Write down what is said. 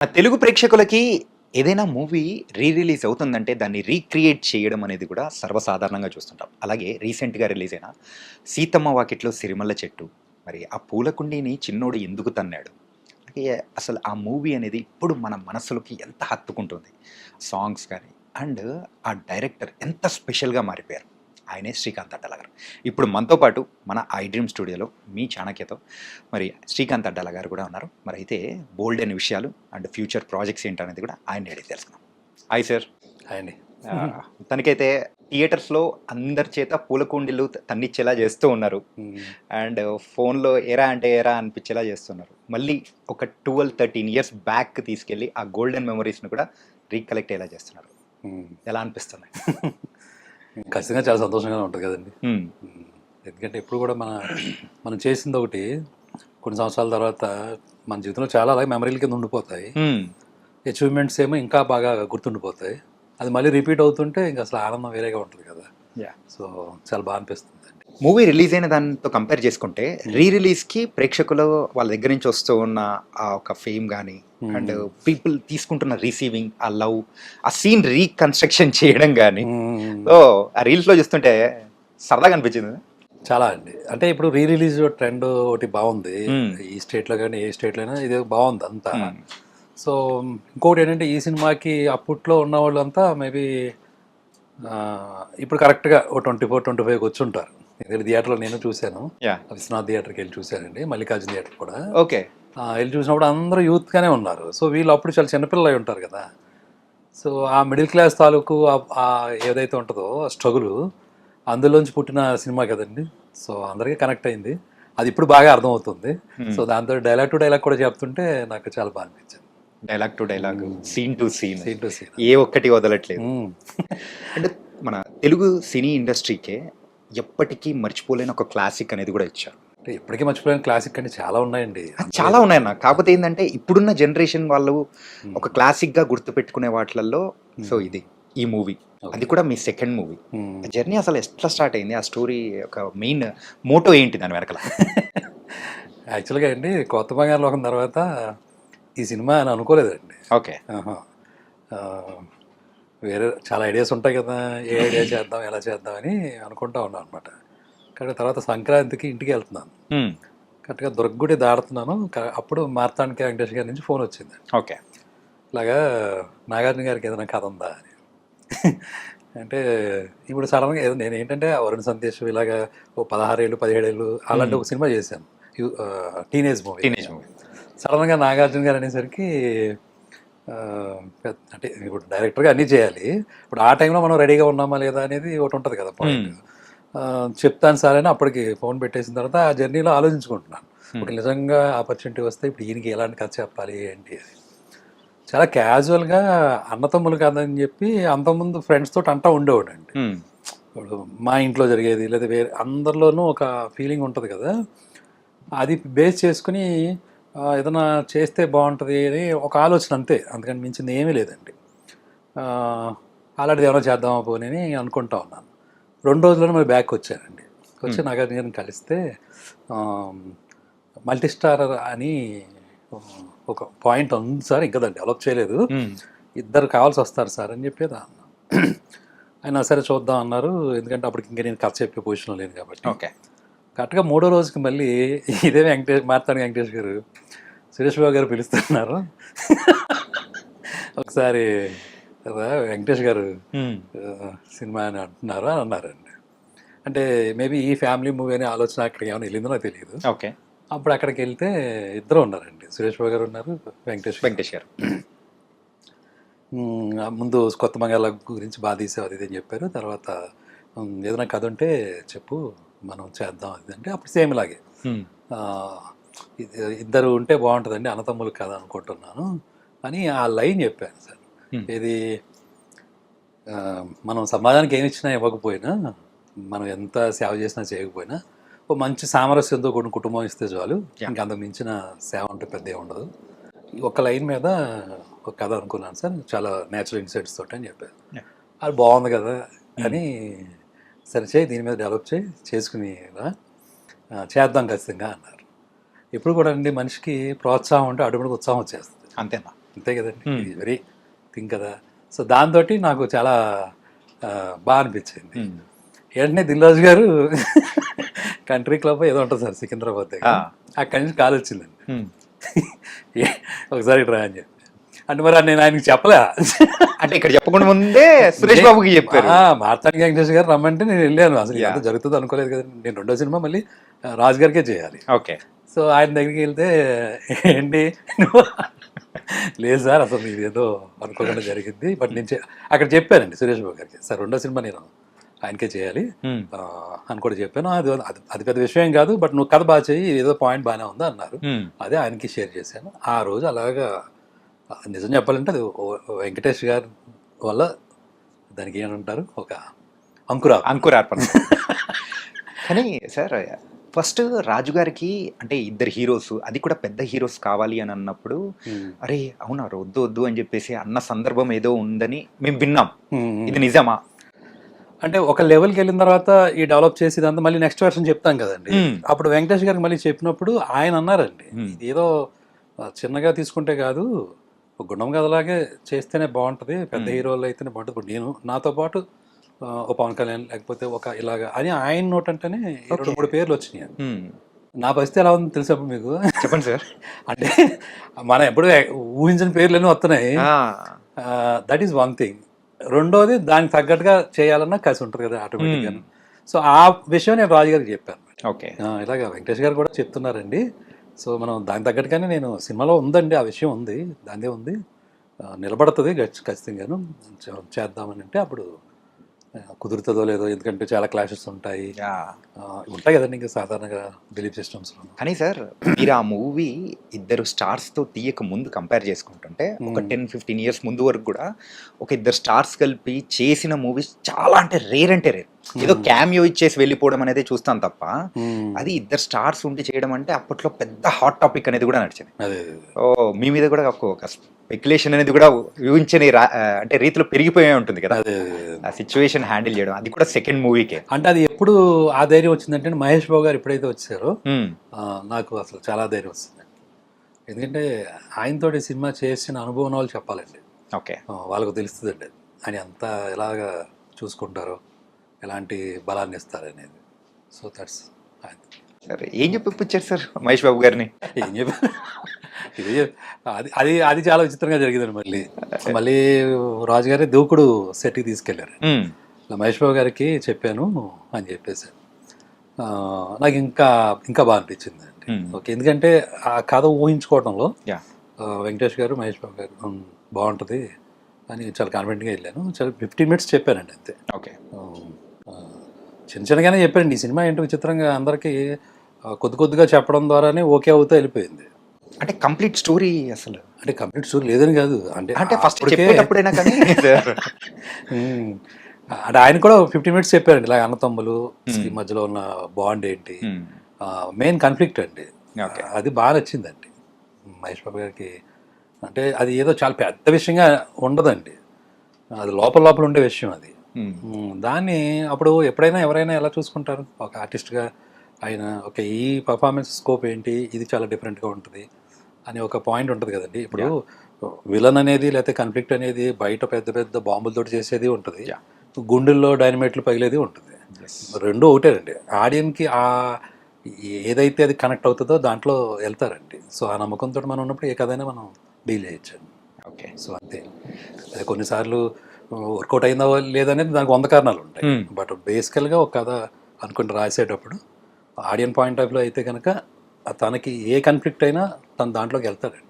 తెలుగు ప్రేక్షకులకి ఏదైనా movie release అవుతుందంటే దాన్ని రీక్రియేట్ చేయడం అనేది కూడా సర్వసాధారణంగా చూస్తుంటాం. అలాగే రీసెంట్‌గా రిలీజ్ అయిన 'సీతమ్మ వాకిట్లో సిరిమల్ల చెట్టు' మరి ఆ పూల కుండీని చిన్నోడు ఎందుకు తన్నాడు? అంటే అసలు ఆ మూవీ అనేది ఇప్పుడు మన మనసులకి ఎంత హత్తుకుంటుంది. సాంగ్స్ గాని అండ్ ఆ డైరెక్టర్ ఎంత స్పెషల్‌గా మారిపోయారు. ఆయనే శ్రీకాంత్ అడ్డాల గారు. ఇప్పుడు మనతో పాటు మన ఐ డ్రీమ్ స్టూడియోలో మీ చాణక్యతో మరి శ్రీకాంత్ అడ్డాల గారు కూడా ఉన్నారు. మరైతే బోల్డెన్ విషయాలు అండ్ ఫ్యూచర్ ప్రాజెక్ట్స్ ఏంటనేది కూడా ఆయన్ని అడిగి తెలుసుకుందాం. Hi sir. హాయ్ అండి. తనకైతే థియేటర్స్‌లో అందరి చేత పూల కుండీలు తన్నిచ్చేలా చేస్తూ ఉన్నారు. అండ్ ఫోన్‌లో ఏరా అంటే ఏరా అనిపించేలా చేస్తున్నారు. మళ్ళీ ఒక 12, 13 ఇయర్స్ బ్యాక్ తీసుకెళ్ళి ఆ గోల్డెన్ మెమోరీస్‌ని కూడా రీకలెక్ట్ అయ్యేలా చేస్తున్నారు. ఎలా అనిపిస్తుంది? ఖచ్చితంగా చాలా సంతోషంగానే ఉంటుంది కదండి. హ్మ్. ఎందుకంటే ఎప్పుడు కూడా మనం చేసింది ఒకటి కొన్ని సంవత్సరాల తర్వాత మన జీవితంలో చాలా అలాగే మెమరీల కింద ఉండిపోతాయి. హ్మ్. అచీవ్మెంట్స్ ఏమో ఇంకా బాగా గుర్తుండిపోతాయి. అది మళ్ళీ రిపీట్ అవుతుంటే ఇంకా అసలు ఆనందం వేరేగా ఉంటుంది కదా. యాహ్! సో చాలా బాగా అనిపిస్తుంది అండి. మూవీ రిలీజ్ అయిన దానితో కంపేర్ చేసుకుంటే రిలీజ్‌కి ప్రేక్షకులు వాళ్ళ దగ్గర నుంచి వస్తూ ఉన్న ఆ ఒక ఫేమ్ గాని అండ్ పీపుల్ తీసుకుంటున్న రిసీవింగ్, ఆ లవ్, ఆ సీన్ రీకన్‌స్ట్రక్షన్ చేయడం గాని సో ఆ రీల్స్‌లో చూస్తుంటే సరదాగా అనిపించింది. చాలా అండి. అంటే ఇప్పుడు రిలీజ్ ట్రెండ్ ఒకటి బాగుంది. ఈ స్టేట్లో కానీ ఏ స్టేట్లో అయినా ఇది బాగుంది అంతా. సో ఇంకోటి ఏంటంటే ఈ సినిమాకి అప్పట్లో ఉన్న వాళ్ళంతా మేబీ ఇప్పుడు కరెక్ట్గా ఓ 24, 25కి వచ్చి ఉంటారు. ఎందుకంటే థియేటర్లో నేను చూశాను. యాహ్! విశ్వనాథ్ థియేటర్కి వెళ్ళి చూశానండి, మల్లికార్జున థియేటర్ కూడా ఓకే. వెళ్ళి చూసినప్పుడు అందరూ యూత్గానే ఉన్నారు. సో వీళ్ళు అప్పుడు చాలా చిన్నపిల్లలు అయి ఉంటారు కదా. సో ఆ మిడిల్ క్లాస్ తాలూకు ఏదైతే ఉంటుందో స్ట్రగుల్ అందులోంచి పుట్టిన సినిమా కదండి. సో అందరికీ కనెక్ట్ అయింది. అది ఇప్పుడు బాగా అర్థమవుతుంది. సో దాంతో డైలాగ్ టు డైలాగ్ కూడా చెప్తుంటే నాకు చాలా బాగా అనిపించింది. Dialogue to dialogue, scene to scene, scene to scene ఏ ఒక్కటి వదలట్లేదు. అంటే మన తెలుగు సినీ ఇండస్ట్రీకే ఎప్పటికీ మర్చిపోలేని ఒక క్లాసిక్ అనేది కూడా ఇచ్చారు. అంటే ఇప్పటికీ మర్చిపోయిన క్లాసిక్ అంటే చాలా ఉన్నాయండి. చాలా ఉన్నాయన్న. కాకపోతే ఏందంటే ఇప్పుడున్న జనరేషన్ వాళ్ళు ఒక క్లాసిక్‌గా గుర్తుపెట్టుకునే వాటిలల్లో సో ఇది ఈ మూవీ. అది కూడా మీ సెకండ్ మూవీ. జర్నీ అసలు ఎట్లా స్టార్ట్ అయింది? ఆ స్టోరీ ఒక మెయిన్ మోటో ఏంటి దాని వెనకాల? యాక్చువల్గా అండి కొత్త బంగారు లోకం తర్వాత ఈ సినిమా అని అనుకోలేదండి. ఓకే. వేరే చాలా ఐడియాస్ ఉంటాయి కదా, ఏ ఐడియా చేద్దాం ఎలా చేద్దాం అని అనుకుంటా ఉన్నాను అనమాట. కానీ తర్వాత సంక్రాంతికి ఇంటికి వెళ్తున్నాను. కరెక్ట్గా దుర్గగుడి దాడుతున్నాను. అప్పుడు మార్తాండిక వెంకటేష్ గారి నుంచి ఫోన్ వచ్చింది. ఓకే. ఇలాగా నాగార్జున గారికి ఏదైనా కథ ఉందా అని. అంటే ఇప్పుడు సడన్గా ఏదో నేను ఏంటంటే వరుణ్ సందేశ్ ఇలాగా ఓ 16 ఏళ్ళు 17 ఏళ్ళు అలాంటి ఒక సినిమా చేశాను, టీనేజ్ మూవీ. సడన్గా నాగార్జున గారు అనేసరికి అంటే ఇప్పుడు డైరెక్టర్గా అన్నీ చేయాలి. ఇప్పుడు ఆ టైంలో మనం రెడీగా ఉన్నామా లేదా అనేది ఒకటి ఉంటుంది కదా పాయింట్. చెప్తాను సార్ అని అప్పటికి ఫోన్ పెట్టేసిన తర్వాత ఆ జర్నీలో ఆలోచించుకుంటున్నాను. ఇప్పుడు నిజంగా ఆపర్చునిటీ వస్తే ఇప్పుడు ఈయనకి ఎలాంటి కథ చెప్పాలి ఏంటి అది. చాలా క్యాజువల్గా అన్నతమ్ములు కదని చెప్పి అంతకుముందు ఫ్రెండ్స్ తోటి అంటా ఉండేవాడు అండి. ఇప్పుడు మా ఇంట్లో జరిగేది లేదా వేరే అందరిలోనూ ఒక ఫీలింగ్ ఉంటుంది కదా, అది బేస్ చేసుకుని ఏదైనా చేస్తే బాగుంటుంది అని ఒక ఆలోచన అంతే, అందుకని మించింది ఏమీ లేదండి. అలాంటిది ఏమైనా చేద్దామా పోనీ అని అనుకుంటా ఉన్నాను. 2 రోజుల్లోనే మరి బ్యాక్ వచ్చానండి. వచ్చి నాగార్జున గారిని కలిస్తే మల్టీ స్టారర్ అని ఒక పాయింట్ ఉంది సార్, ఇంకా దాన్ని డెవలప్ చేయలేదు, ఇద్దరు కావాల్సి వస్తారు సార్ అని చెప్పేది అన్న. ఆయన సరే చూద్దాం అన్నారు. ఎందుకంటే అప్పటికి ఇంకా నేను కథ చెప్పే పొజిషన్లో లేను కాబట్టి. ఓకే. కరెక్ట్గా 3వ రోజుకి మళ్ళీ ఇదే మార్తాండి వెంకటేష్ గారు సురేష్ బాబు గారు పిలుస్తున్నారు, ఒకసారి వెంకటేష్ గారు సినిమా అని అంటున్నారు అని అన్నారండి. అంటే మేబీ ఈ ఫ్యామిలీ మూవీ అనే ఆలోచన అక్కడికి ఏమైనా వెళ్ళిందో నాకు తెలియదు. ఓకే. అప్పుడు అక్కడికి వెళ్తే ఇద్దరు ఉన్నారండి, సురేష్ బాబు గారు ఉన్నారు, వెంకటేష్ గారు. ముందు కొత్త బంగాళ గురించి బాగా తీసావు అది అని చెప్పారు. తర్వాత ఏదైనా కథ ఉంటే చెప్పు మనం చేద్దాం అది అంటే అప్పుడు సేమ్ ఇలాగే ఇద్దరు ఉంటే బాగుంటుందండి, అన్నతమ్ములు కథ అనుకుంటున్నాను అని ఆ లైన్ చెప్పాను సార్. ఇది మనం సమాజానికి ఏమి ఇచ్చినా ఇవ్వకపోయినా, మనం ఎంత సేవ చేసినా చేయకపోయినా ఓ మంచి సామరస్యంతో కొన్ని కుటుంబం ఇస్తే చాలు, ఇంకా అంతకు మించిన సేవ ఉంటే పెద్ద ఉండదు. ఒక లైన్ మీద ఒక కథ అనుకున్నాను సార్, చాలా న్యాచురల్ ఇన్సైట్స్ తోటి అని చెప్పారు. అది బాగుంది కదా అని సరే చేయి దీని మీద డెవలప్ చేసుకుని చేద్దాం ఖచ్చితంగా అన్నారు. ఇప్పుడు కూడా అండి మనిషికి ప్రోత్సాహం ఉంటే ఆటోమేటిక్ ఉత్సాహం వచ్చేస్తుంది. అంతేనా? అంతే కదండి, ఇది వెరీ థింగ్ కదా. సో దాంతో నాకు చాలా బాగా అనిపించింది. వెంటనే దిల్రాజు గారు కంట్రీ క్లబ్ ఏదో ఉంటుంది సార్ సికింద్రాబాద్ దగ్గర, అక్కడి నుంచి కాల్ వచ్చిందండి, ఒకసారి ఇట్రా అని చెప్పి. అంటే మరి నేను ఆయనకి చెప్పలే, అంటే ఇక్కడ చెప్పకుండా ముందే సురేష్ బాబుకి చెప్పారు. మార్తాండి వెంకటేష్ గారు రమ్మంటే నేను వెళ్ళాను. అసలు ఎంత జరుగుతుందో అనుకోలేదు కదండి. నేను రెండో సినిమా మళ్ళీ రాజు గారికే చేయాలి. ఓకే. సో ఆయన దగ్గరికి వెళ్తే ఏంటి నువ్వు, లేదు సార్ అసలు ఇది ఏదో అనుకోకుండా జరిగింది, బట్ నేను అక్కడ చెప్పానండి సురేష్ బాబు గారికి, సార్ రెండో సినిమా నేను ఆయనకే చేయాలి అని కూడా చెప్పాను. అది పెద్ద విషయం కాదు, బట్ నువ్వు కథ బాగా చేయి, ఏదో పాయింట్ బాగానే ఉందా అన్నారు. అదే ఆయనకి షేర్ చేశాను. ఆ రోజు అలాగా నిజం చెప్పాలంటే అది వెంకటేష్ గారి వల్ల దానికి ఏమంటారు ఒక అంకురార్పణ. కానీ సార్ ఫస్ట్ రాజు గారికి అంటే ఇద్దరు హీరోస్, అది కూడా పెద్ద హీరోస్ కావాలి అని అన్నప్పుడు అరే అవునా వద్దు వద్దు అని చెప్పేసి అన్న సందర్భం ఏదో ఉందని మేము విన్నాం. ఇది నిజమా? అంటే ఒక లెవెల్కి వెళ్ళిన తర్వాత ఈ డెవలప్ చేసేదంతా మళ్ళీ నెక్స్ట్ వర్షన్ చెప్తాం కదండి. అప్పుడు వెంకటేష్ గారికి మళ్ళీ చెప్పినప్పుడు ఆయన అన్నారండి, ఇది ఏదో చిన్నగా తీసుకుంటే కాదు, ఒక గుండం కథలాగే చేస్తేనే బాగుంటుంది, పెద్ద హీరోలు అయితేనే బాగుంటుంది. ఇప్పుడు నేను నాతో పాటు ఒక పవన్ కళ్యాణ్ లేకపోతే ఒక ఇలాగా అని ఆయన నోట్ అంటేనే 2-3 పేర్లు వచ్చినాయి. నా పరిస్థితి ఎలా ఉంది తెలుసా మీకు? చెప్పండి సార్. అంటే మనం ఎప్పుడు ఊహించిన పేర్లన్నీ వస్తున్నాయి. That is one thing. రెండోది దానికి తగ్గట్టుగా చేయాలన్నా కసి ఉంటుంది కదా ఆటోమేటిక్గా. సో ఆ విషయం నేను రాజు గారికి చెప్పాను. ఓకే. ఇలాగ వెంకటేష్ గారు కూడా చెప్తున్నారండి, సో మనం దానికి తగ్గట్టుగానే నేను సినిమాలో ఉందండి ఆ విషయం ఉంది, దాందే ఉంది, నిలబడుతుంది ఖచ్చితంగాను చేద్దామని. అంటే అప్పుడు కుదురుతుందో లేదో, ఎందుకంటే చాలా క్లాషెస్ ఉంటాయి కదండి ఇంకా సాధారణంగా బిలీఫ్ సిస్టమ్స్లో. కానీ సార్ మీరు ఆ మూవీ ఇద్దరు స్టార్స్తో తీయక ముందు కంపేర్ చేసుకుంటుంటే ఒక 10-15 ఇయర్స్ ముందు వరకు కూడా ఒక ఇద్దరు స్టార్స్ కలిపి చేసిన మూవీస్ చాలా అంటే రేర్. ఏదో క్యామియో ఇచ్చేసి వెళ్ళిపోవడం అనేది చూస్తాం తప్ప అది ఇద్దరు స్టార్స్ ఉండి చేయడం అంటే అప్పట్లో పెద్ద హాట్ టాపిక్ అనేది కూడా నడిచింది. మీ మీద కూడా ఒక స్పెక్యులేషన్ అనేది కూడా ఊహించని అంటే రీతిలో పెరిగిపోయే ఉంటుంది కదా ఆ సిచ్యువేషన్ హ్యాండిల్ చేయడం, అది కూడా సెకండ్ మూవీకే. అంటే అది ఎప్పుడు ఆ ధైర్యం వచ్చిందంటే మహేష్ బాబు గారు ఎప్పుడైతే వచ్చారో నాకు అసలు చాలా ధైర్యం వస్తుంది. ఎందుకంటే ఆయనతోటి సినిమా చేసిన అనుభవం వాళ్ళు చెప్పాలండి. ఓకే. వాళ్ళకు తెలుస్తుందండి ఆయన అంతా ఎలాగా చూసుకుంటారో, ఎలాంటి బలాన్ని ఇస్తారనేది. సో దట్స్ సరే. ఏం చెప్పిచ్చారు సార్ మహేష్ బాబు గారిని? ఏం చెప్పి ఇది అది అది చాలా విచిత్రంగా జరిగిందండి. మళ్ళీ రాజుగారి దూకుడు సెట్కి తీసుకెళ్లారు. మహేష్ బాబు గారికి చెప్పాను అని చెప్పేసి నాకు ఇంకా బాగా అనిపించింది అండి. ఓకే. ఎందుకంటే ఆ కథ ఊహించుకోవడంలో వెంకటేష్ గారు మహేష్ బాబు గారు బాగుంటుంది అని చాలా కాన్ఫిడెంట్గా వెళ్ళాను. చాలా 15 minutes చెప్పానండి అంతే. ఓకే. చిన్నగానే చెప్పానండి. ఈ సినిమా ఏంటో విచిత్రంగా అందరికీ కొద్దిగా చెప్పడం ద్వారానే ఓకే అవుతా వెళ్ళిపోయింది. అంటే కంప్లీట్ స్టోరీ అసలు అంటే కంప్లీట్ స్టోరీ లేదని కాదు, అంటే ఫస్ట్ చెప్పేటప్పుడైనా కానీ అంటే ఆయన కూడా 15 minutes చెప్పారండి. ఇలా అన్నతమ్ములు మధ్యలో ఉన్న బాండ్ ఏంటి, మెయిన్ కాన్ఫ్లిక్ట్ అండి. అది బాగా నచ్చిందండి మహేష్ బాబు గారికి. అంటే అది ఏదో చాలా పెద్ద విషయంగా ఉండదండి, అది లోపల ఉండే విషయం అది. దాన్ని అప్పుడు ఎప్పుడైనా ఎవరైనా ఎలా చూసుకుంటారు ఒక ఆర్టిస్ట్గా, ఆయన ఓకే ఈ పర్ఫార్మెన్స్ స్కోప్ ఏంటి, ఇది చాలా డిఫరెంట్గా ఉంటుంది అని ఒక పాయింట్ ఉంటుంది కదండి. ఇప్పుడు విలన్ అనేది లేకపోతే కాన్ఫ్లిక్ట్ అనేది బయట పెద్ద బాంబులతో చేసేది ఉంటుంది, గుండెల్లో డైనమైట్లు పగిలేది ఉంటుంది. రెండు ఒకటేనండి. ఆడియన్కి ఏదైతే అది కనెక్ట్ అవుతుందో దాంట్లో వెళ్తారండి. సో ఆ నమ్మకంతో మనం ఉన్నప్పుడు ఏ కథైనా మనం డీల్ చేయొచ్చండి. ఓకే. సో అంతే. అది కొన్నిసార్లు వర్కౌట్ అయిందా లేదనేది దానికి 100 కారణాలు ఉంటాయి. బట్ బేసికల్గా ఒక కథ అనుకుంటే రాసేటప్పుడు ఆడియన్ పాయింట్ ఆఫ్ వ్యూ అయితే కనుక తనకి ఏ కాన్ఫ్లిక్ట్ అయినా తను దాంట్లోకి వెళ్తాడండి.